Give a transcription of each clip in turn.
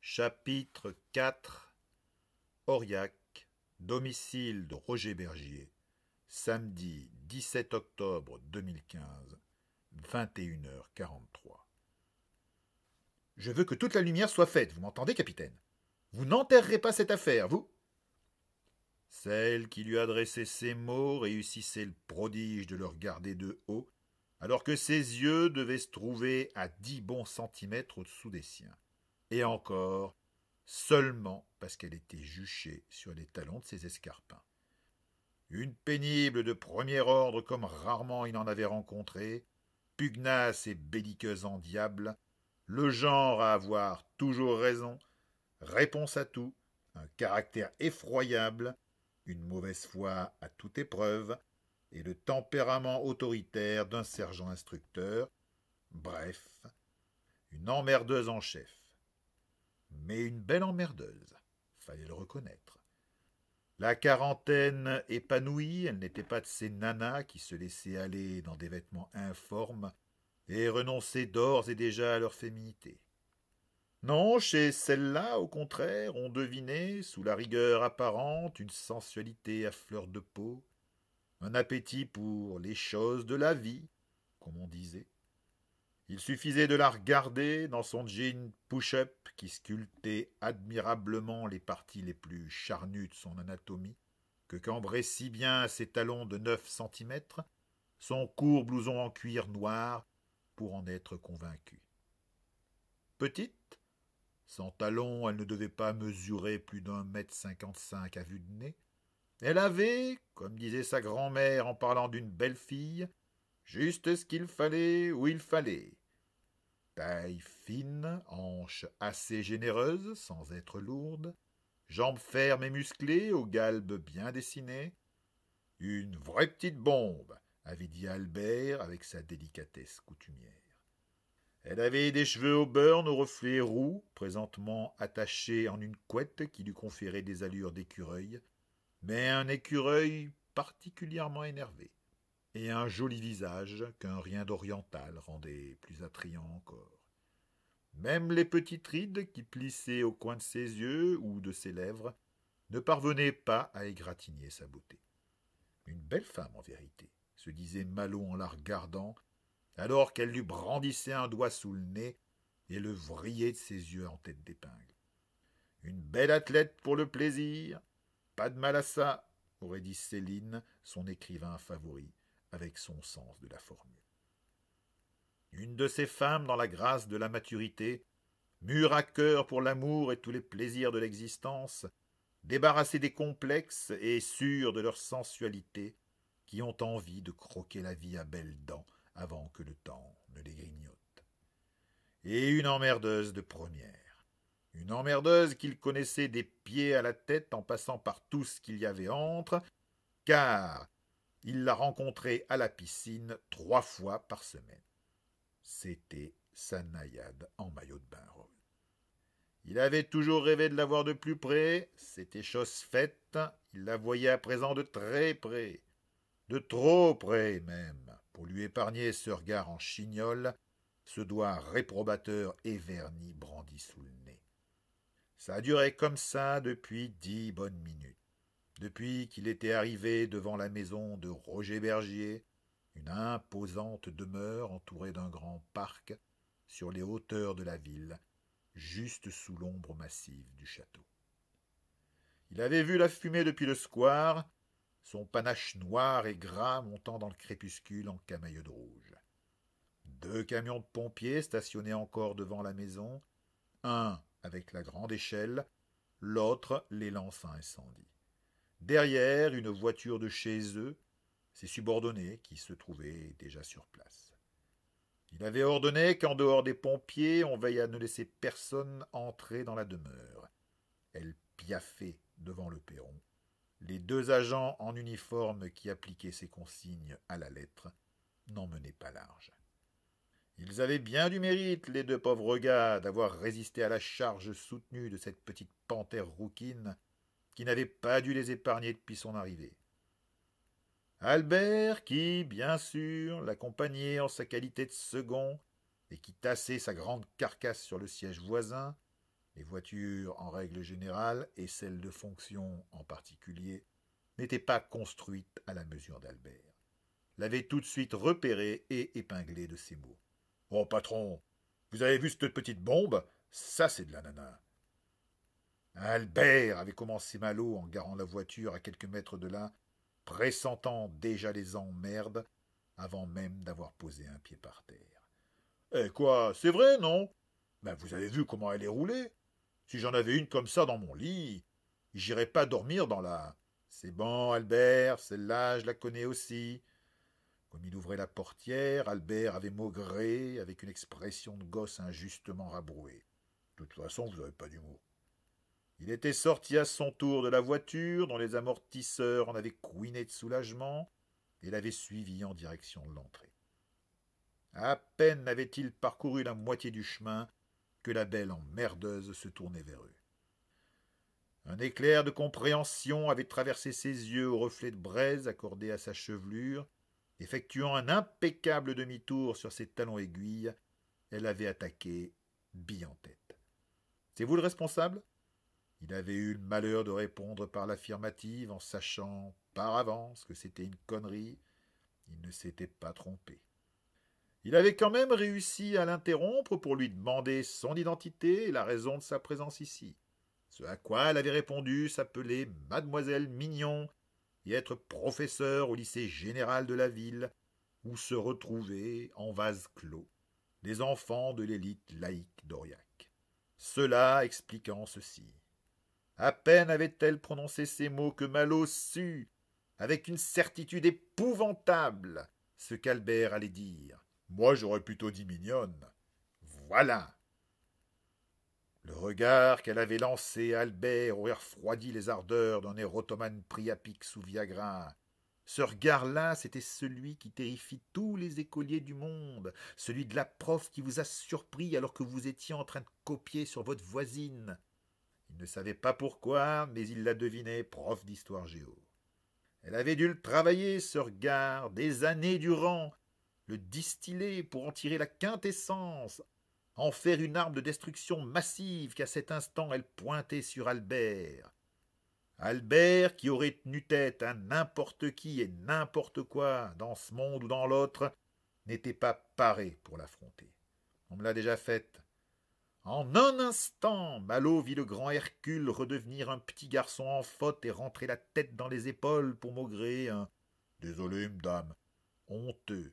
Chapitre 4. Aurillac, domicile de Roger Bergier, samedi 17 octobre 2015, 21h43. Je veux que toute la lumière soit faite, vous m'entendez, capitaine? Vous n'enterrerez pas cette affaire, vous? Celle qui lui adressait ces mots réussissait le prodige de le regarder de haut, alors que ses yeux devaient se trouver à 10 bons centimètres au-dessous des siens. Et encore, seulement parce qu'elle était juchée sur les talons de ses escarpins. Une pénible de premier ordre comme rarement il en avait rencontré, pugnace et belliqueuse en diable, le genre à avoir toujours raison, réponse à tout, un caractère effroyable, une mauvaise foi à toute épreuve, et le tempérament autoritaire d'un sergent instructeur, bref, une emmerdeuse en chef. Mais une belle emmerdeuse, fallait le reconnaître. La quarantaine épanouie, elle n'était pas de ces nanas qui se laissaient aller dans des vêtements informes et renonçaient d'ores et déjà à leur féminité. Non, chez celle-là, au contraire, on devinait, sous la rigueur apparente, une sensualité à fleur de peau, un appétit pour les choses de la vie, comme on disait. Il suffisait de la regarder dans son jean push-up qui sculptait admirablement les parties les plus charnues de son anatomie, que cambrait si bien ses talons de 9 centimètres, son court blouson en cuir noir, pour en être convaincu. Petite, sans talons, elle ne devait pas mesurer plus d'1,55 m à vue de nez. Elle avait, comme disait sa grand-mère en parlant d'une belle fille, juste ce qu'il fallait où il fallait. Taille fine, hanches assez généreuses sans être lourdes, jambes fermes et musclées aux galbes bien dessinées. Une vraie petite bombe, avait dit Albert avec sa délicatesse coutumière. Elle avait des cheveux au burn aux reflets roux, présentement attachés en une couette qui lui conférait des allures d'écureuil, mais un écureuil particulièrement énervé, et un joli visage qu'un rien d'oriental rendait plus attrayant encore. Même les petites rides qui plissaient au coin de ses yeux ou de ses lèvres ne parvenaient pas à égratigner sa beauté. Une belle femme, en vérité, se disait Malo en la regardant, alors qu'elle lui brandissait un doigt sous le nez et le vrillait de ses yeux en tête d'épingle. Une belle athlète pour le plaisir, pas de mal à ça, aurait dit Céline, son écrivain favori, avec son sens de la formule. Une de ces femmes dans la grâce de la maturité, mûres à cœur pour l'amour et tous les plaisirs de l'existence, débarrassées des complexes et sûres de leur sensualité, qui ont envie de croquer la vie à belles dents avant que le temps ne les grignote. Et une emmerdeuse de première. Une emmerdeuse qu'il connaissait des pieds à la tête en passant par tout ce qu'il y avait entre, car il la rencontrait à la piscine 3 fois par semaine. C'était sa naïade en maillot de bain rose. Il avait toujours rêvé de la voir de plus près, c'était chose faite, il la voyait à présent de très près, de trop près même, pour lui épargner ce regard en chignole, ce doigt réprobateur et verni brandi sous le nez. Ça durait comme ça depuis 10 bonnes minutes, depuis qu'il était arrivé devant la maison de Roger Bergier, une imposante demeure entourée d'un grand parc sur les hauteurs de la ville, juste sous l'ombre massive du château. Il avait vu la fumée depuis le square, son panache noir et gras montant dans le crépuscule en camaïeu de rouge. 2 camions de pompiers stationnaient encore devant la maison, un avec la grande échelle, l'autre les lançant incendie. Derrière, une voiture de chez eux, ses subordonnés qui se trouvaient déjà sur place. Il avait ordonné qu'en dehors des pompiers, on veille à ne laisser personne entrer dans la demeure. Elle piaffait devant le perron. Les 2 agents en uniforme qui appliquaient ces consignes à la lettre n'en menaient pas large. Ils avaient bien du mérite, les 2 pauvres gars, d'avoir résisté à la charge soutenue de cette petite panthère rouquine qui n'avait pas dû les épargner depuis son arrivée. Albert, qui, bien sûr, l'accompagnait en sa qualité de second et qui tassait sa grande carcasse sur le siège voisin, Les voitures en règle générale, et celles de fonction en particulier, n'étaient pas construites à la mesure d'Albert. L'avait tout de suite repéré et épinglé de ses mots. « Oh, patron, vous avez vu cette petite bombe? Ça, c'est de l'ananas. » Albert avait commencé Malo en garant la voiture à quelques mètres de là, pressentant déjà les emmerdes avant même d'avoir posé un pied par terre. « Eh quoi, c'est vrai, non? Ben, vous avez vu comment elle est roulée? Si j'en avais une comme ça dans mon lit, j'irais pas dormir dans la... » « C'est bon, Albert, celle-là, je la connais aussi. » Comme il ouvrait la portière, Albert avait maugré avec une expression de gosse injustement rabrouée. « De toute façon, vous n'avez pas d'humour. » Il était sorti à son tour de la voiture, dont les amortisseurs en avaient couiné de soulagement, et l'avait suivi en direction de l'entrée. À peine avait-il parcouru la moitié du chemin que la belle emmerdeuse se tournait vers eux. Un éclair de compréhension avait traversé ses yeux au reflet de braise accordé à sa chevelure. Effectuant un impeccable demi-tour sur ses talons aiguilles, elle avait attaqué, bille en tête. « C'est vous le responsable ?» Il avait eu le malheur de répondre par l'affirmative en sachant par avance que c'était une connerie. Il ne s'était pas trompé. Il avait quand même réussi à l'interrompre pour lui demander son identité et la raison de sa présence ici. Ce à quoi elle avait répondu s'appeler Mademoiselle Mignon et être professeur au lycée général de la ville, où se retrouvaient, en vase clos, les enfants de l'élite laïque d'Aurillac. Cela expliquant ceci. À peine avait-elle prononcé ces mots que Malo sut, avec une certitude épouvantable, ce qu'Albert allait dire. « Moi, j'aurais plutôt dit mignonne. » Voilà. Le regard qu'elle avait lancé à Albert aurait refroidi les ardeurs d'un érotomane pris à pic sous Viagra. Ce regard-là, c'était celui qui terrifie tous les écoliers du monde, celui de la prof qui vous a surpris alors que vous étiez en train de copier sur votre voisine. Il ne savait pas pourquoi, mais il la devinait prof d'histoire géo. Elle avait dû le travailler, ce regard, des années durant, le distiller pour en tirer la quintessence, en faire une arme de destruction massive qu'à cet instant elle pointait sur Albert. Albert, qui aurait tenu tête à n'importe qui et n'importe quoi, dans ce monde ou dans l'autre, n'était pas paré pour l'affronter. On me l'a déjà faite. En un instant, Malo vit le grand Hercule redevenir un petit garçon en faute et rentrer la tête dans les épaules pour maugréer un « Désolé, madame », honteux.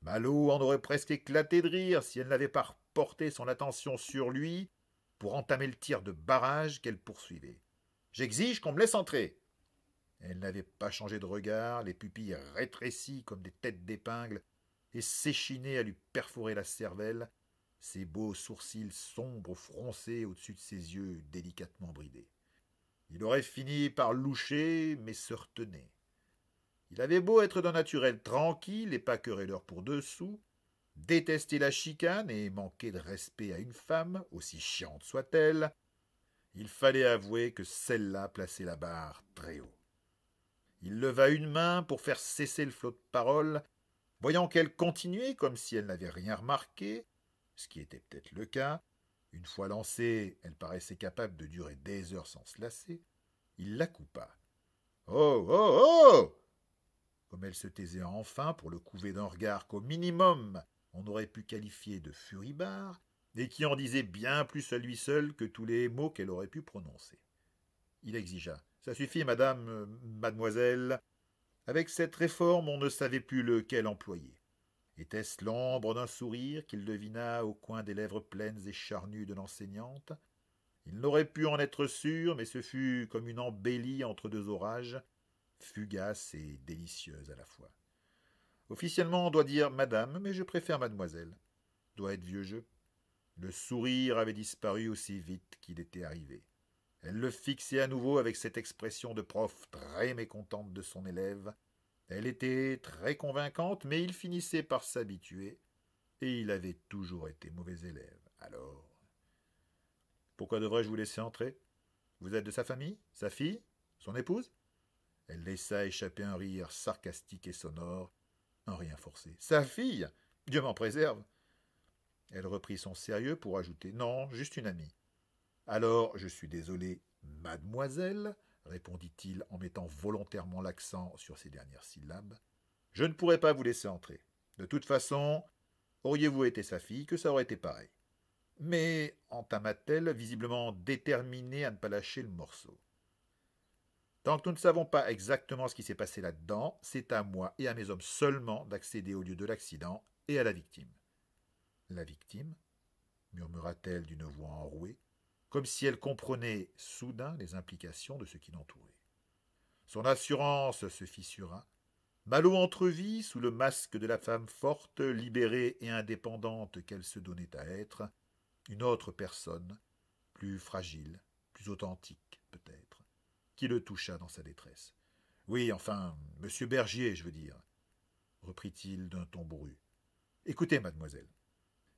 Malo en aurait presque éclaté de rire si elle n'avait pas reporté son attention sur lui pour entamer le tir de barrage qu'elle poursuivait. « J'exige qu'on me laisse entrer !» Elle n'avait pas changé de regard, les pupilles rétrécies comme des têtes d'épingle et s'échinaient à lui perforer la cervelle, ses beaux sourcils sombres froncés au-dessus de ses yeux délicatement bridés. Il aurait fini par loucher, mais se retenait. Il avait beau être d'un naturel tranquille et pas querelleur pour 2 sous, détester la chicane et manquer de respect à une femme, aussi chiante soit-elle, il fallait avouer que celle-là plaçait la barre très haut. Il leva une main pour faire cesser le flot de paroles, voyant qu'elle continuait comme si elle n'avait rien remarqué, ce qui était peut-être le cas. Une fois lancée, elle paraissait capable de durer des heures sans se lasser. Il la coupa. « Oh, oh, oh !» Comme elle se taisait enfin pour le couver d'un regard qu'au minimum on aurait pu qualifier de furibard, et qui en disait bien plus à lui seul que tous les mots qu'elle aurait pu prononcer. Il exigea. « Ça suffit, madame, mademoiselle. » Avec cette réforme, on ne savait plus lequel employer. Était-ce l'ombre d'un sourire qu'il devina au coin des lèvres pleines et charnues de l'enseignante? Il n'aurait pu en être sûr, mais ce fut comme une embellie entre 2 orages, fugace et délicieuse à la fois. Officiellement, on doit dire madame, mais je préfère mademoiselle. Doit être vieux jeu. Le sourire avait disparu aussi vite qu'il était arrivé. Elle le fixait à nouveau avec cette expression de prof très mécontente de son élève. Elle était très convaincante, mais il finissait par s'habituer, et il avait toujours été mauvais élève. Alors, pourquoi devrais-je vous laisser entrer? Vous êtes de sa famille? Sa fille? Son épouse? Elle laissa échapper un rire sarcastique et sonore, un rien forcé. Sa fille? Dieu m'en préserve! Elle reprit son sérieux pour ajouter. Non, juste une amie. Alors, je suis désolé, mademoiselle, répondit-il en mettant volontairement l'accent sur ces dernières syllabes. Je ne pourrais pas vous laisser entrer. De toute façon, auriez-vous été sa fille, que ça aurait été pareil. Mais, entama-t-elle, visiblement déterminée à ne pas lâcher le morceau. Tant que nous ne savons pas exactement ce qui s'est passé là-dedans, c'est à moi et à mes hommes seulement d'accéder au lieu de l'accident et à la victime. La victime murmura-t-elle d'une voix enrouée, comme si elle comprenait soudain les implications de ce qui l'entourait. Son assurance se fissura. Malo entrevit, sous le masque de la femme forte, libérée et indépendante qu'elle se donnait à être, une autre personne, plus fragile, plus authentique peut-être, qui le toucha dans sa détresse. Oui, enfin, monsieur Bergier, je veux dire, reprit-il d'un ton bourru. Écoutez, mademoiselle.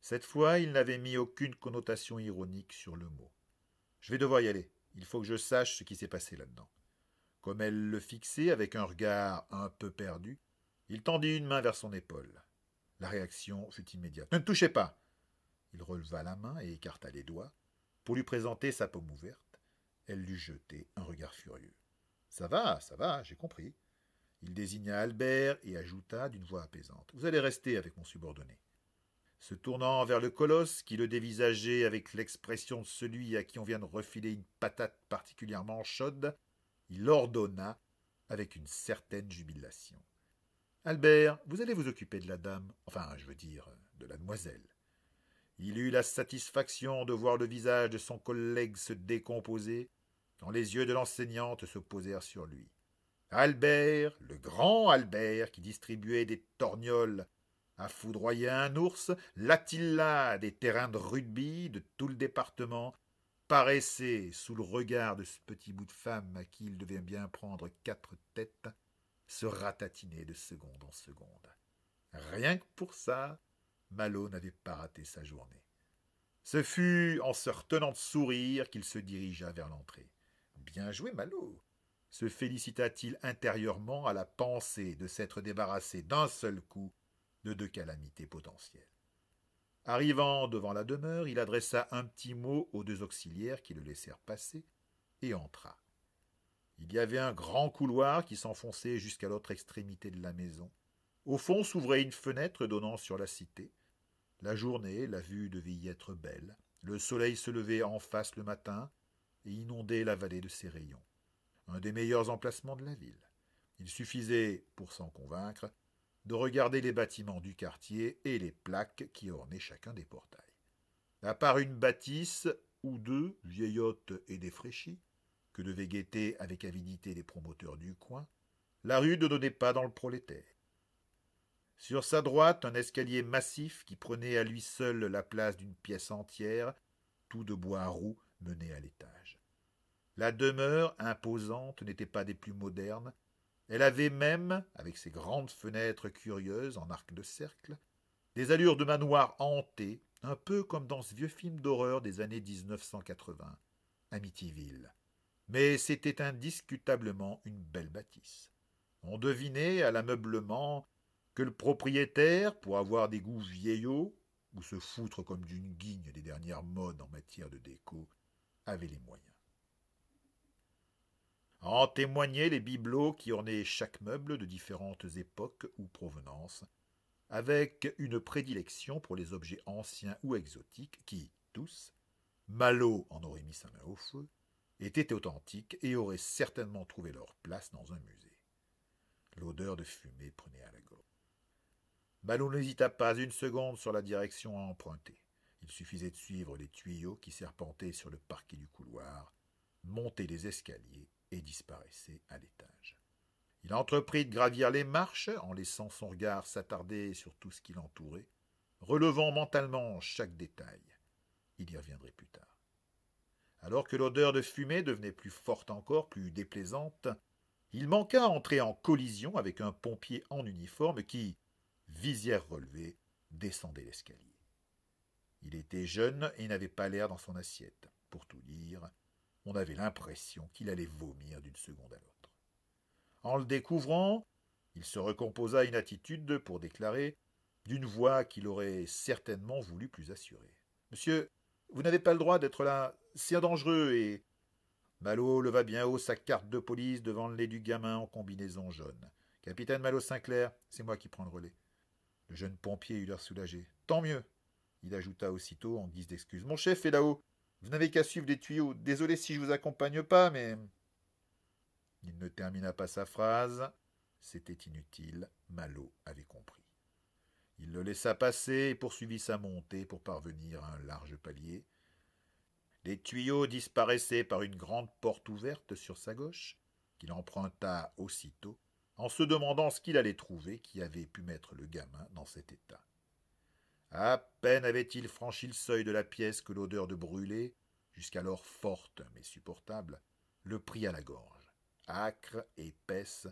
Cette fois, il n'avait mis aucune connotation ironique sur le mot. Je vais devoir y aller. Il faut que je sache ce qui s'est passé là-dedans. Comme elle le fixait avec un regard un peu perdu, il tendit une main vers son épaule. La réaction fut immédiate. Ne me touchez pas. Il releva la main et écarta les doigts pour lui présenter sa paume ouverte. Elle lui jetait un regard furieux. Ça va, j'ai compris. Il désigna Albert et ajouta d'une voix apaisante. Vous allez rester avec mon subordonné. Se tournant vers le colosse, qui le dévisageait avec l'expression de celui à qui on vient de refiler une patate particulièrement chaude, il ordonna avec une certaine jubilation. Albert, vous allez vous occuper de la dame, enfin, je veux dire, de la demoiselle. Il eut la satisfaction de voir le visage de son collègue se décomposer, quand les yeux de l'enseignante se posèrent sur lui. Albert, le grand Albert, qui distribuait des torgnoles à foudroyer un ours, l'Attila des terrains de rugby de tout le département, paraissait, sous le regard de ce petit bout de femme à qui il devait bien prendre 4 têtes, se ratatiner de seconde en seconde. Rien que pour ça, Malo n'avait pas raté sa journée. Ce fut en se retenant de sourire qu'il se dirigea vers l'entrée. Bien joué, Malo, se félicita-t-il intérieurement à la pensée de s'être débarrassé d'un seul coup de 2 calamités potentielles. Arrivant devant la demeure, il adressa un petit mot aux 2 auxiliaires qui le laissèrent passer et entra. Il y avait un grand couloir qui s'enfonçait jusqu'à l'autre extrémité de la maison. Au fond s'ouvrait une fenêtre donnant sur la cité. La journée, la vue devait y être belle. Le soleil se levait en face le matin et inondait la vallée de ses rayons. Un des meilleurs emplacements de la ville. Il suffisait, pour s'en convaincre, de regarder les bâtiments du quartier et les plaques qui ornaient chacun des portails. À part une bâtisse ou 2, vieillottes et défraîchies, que devaient guetter avec avidité les promoteurs du coin, la rue ne donnait pas dans le prolétaire. Sur sa droite, un escalier massif qui prenait à lui seul la place d'une pièce entière, tout de bois roux, menait à l'étage. La demeure, imposante, n'était pas des plus modernes. Elle avait même, avec ses grandes fenêtres curieuses en arc de cercle, des allures de manoir hanté, un peu comme dans ce vieux film d'horreur des années 1980, Amityville. Mais c'était indiscutablement une belle bâtisse. On devinait à l'ameublement que le propriétaire, pour avoir des goûts vieillots, ou se foutre comme d'une guigne des dernières modes en matière de déco, avait les moyens. En témoignaient les bibelots qui ornaient chaque meuble de différentes époques ou provenances, avec une prédilection pour les objets anciens ou exotiques qui, tous, Malo en aurait mis sa main au feu, étaient authentiques et auraient certainement trouvé leur place dans un musée. L'odeur de fumée prenait à la gorge. Malo n'hésita pas une seconde sur la direction à emprunter. Il suffisait de suivre les tuyaux qui serpentaient sur le parquet du couloir, monter les escaliers et disparaissait à l'étage. Il entreprit de gravir les marches en laissant son regard s'attarder sur tout ce qui l'entourait, relevant mentalement chaque détail. Il y reviendrait plus tard. Alors que l'odeur de fumée devenait plus forte encore, plus déplaisante, il manqua entrer en collision avec un pompier en uniforme qui, visière relevée, descendait l'escalier. Il était jeune et n'avait pas l'air dans son assiette. Pour tout dire, on avait l'impression qu'il allait vomir d'une seconde à l'autre. En le découvrant, il se recomposa une attitude pour déclarer, d'une voix qu'il aurait certainement voulu plus assurée. « Monsieur, vous n'avez pas le droit d'être là. c'est dangereux et... Malo leva bien haut sa carte de police devant le nez du gamin en combinaison jaune. Capitaine Malo Sinclair, c'est moi qui prends le relais. Le jeune pompier eut l'air soulagé. Tant mieux. Il ajouta aussitôt en guise d'excuse. Mon chef est là-haut. Vous n'avez qu'à suivre les tuyaux. Désolé si je vous accompagne pas, mais... Il ne termina pas sa phrase. C'était inutile. Malo avait compris. Il le laissa passer et poursuivit sa montée pour parvenir à un large palier. Les tuyaux disparaissaient par une grande porte ouverte sur sa gauche, qu'il emprunta aussitôt, en se demandant ce qu'il allait trouver qui avait pu mettre le gamin dans cet état. À peine avait-il franchi le seuil de la pièce que l'odeur de brûlé, jusqu'alors forte mais supportable, le prit à la gorge. Âcre, épaisse,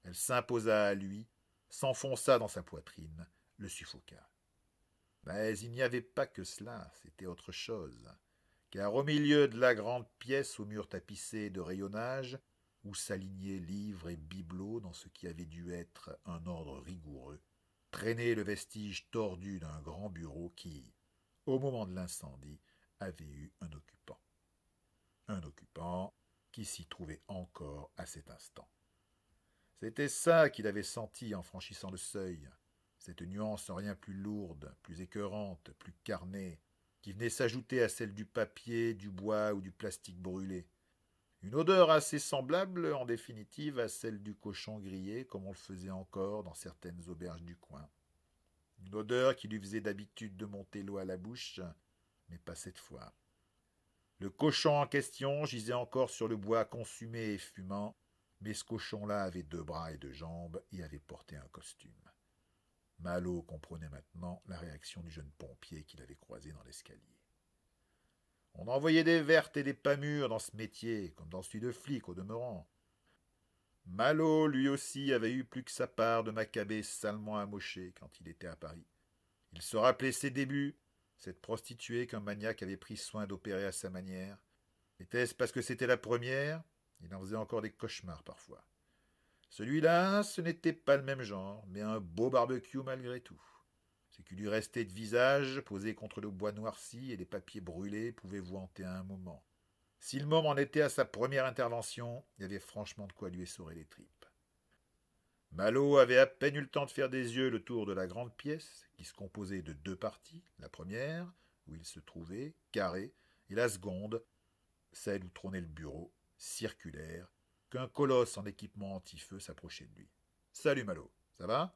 elle s'imposa à lui, s'enfonça dans sa poitrine, le suffoqua. Mais il n'y avait pas que cela, c'était autre chose, car au milieu de la grande pièce aux murs tapissés de rayonnage, où s'alignaient livres et bibelots dans ce qui avait dû être un ordre rigoureux, traînait le vestige tordu d'un grand bureau qui, au moment de l'incendie, avait eu un occupant. Un occupant qui s'y trouvait encore à cet instant. C'était ça qu'il avait senti en franchissant le seuil, cette nuance en rien plus lourde, plus écœurante, plus carnée, qui venait s'ajouter à celle du papier, du bois ou du plastique brûlé. Une odeur assez semblable, en définitive, à celle du cochon grillé, comme on le faisait encore dans certaines auberges du coin. Une odeur qui lui faisait d'habitude de monter l'eau à la bouche, mais pas cette fois. Le cochon en question gisait encore sur le bois consumé et fumant, mais ce cochon-là avait 2 bras et 2 jambes et avait porté un costume. Malo comprenait maintenant la réaction du jeune pompier qu'il avait croisé dans l'escalier. On en voyait des vertes et des pas mûres dans ce métier, comme dans celui de flic au demeurant. Malo, lui aussi, avait eu plus que sa part de macabées salement amochées quand il était à Paris. Il se rappelait ses débuts, cette prostituée qu'un maniaque avait pris soin d'opérer à sa manière. Était-ce parce que c'était la première? Il en faisait encore des cauchemars parfois. Celui-là, ce n'était pas le même genre, mais un beau barbecue malgré tout. Ce qui lui restait de visage, posé contre le bois noirci et les papiers brûlés, pouvait vous hanter à un moment. Si le môme en était à sa première intervention, il y avait franchement de quoi lui essorer les tripes. Malo avait à peine eu le temps de faire des yeux le tour de la grande pièce, qui se composait de 2 parties, la première, où il se trouvait, carrée, et la seconde, celle où trônait le bureau, circulaire, qu'un colosse en équipement anti-feu s'approchait de lui. « Salut Malo, ça va ?»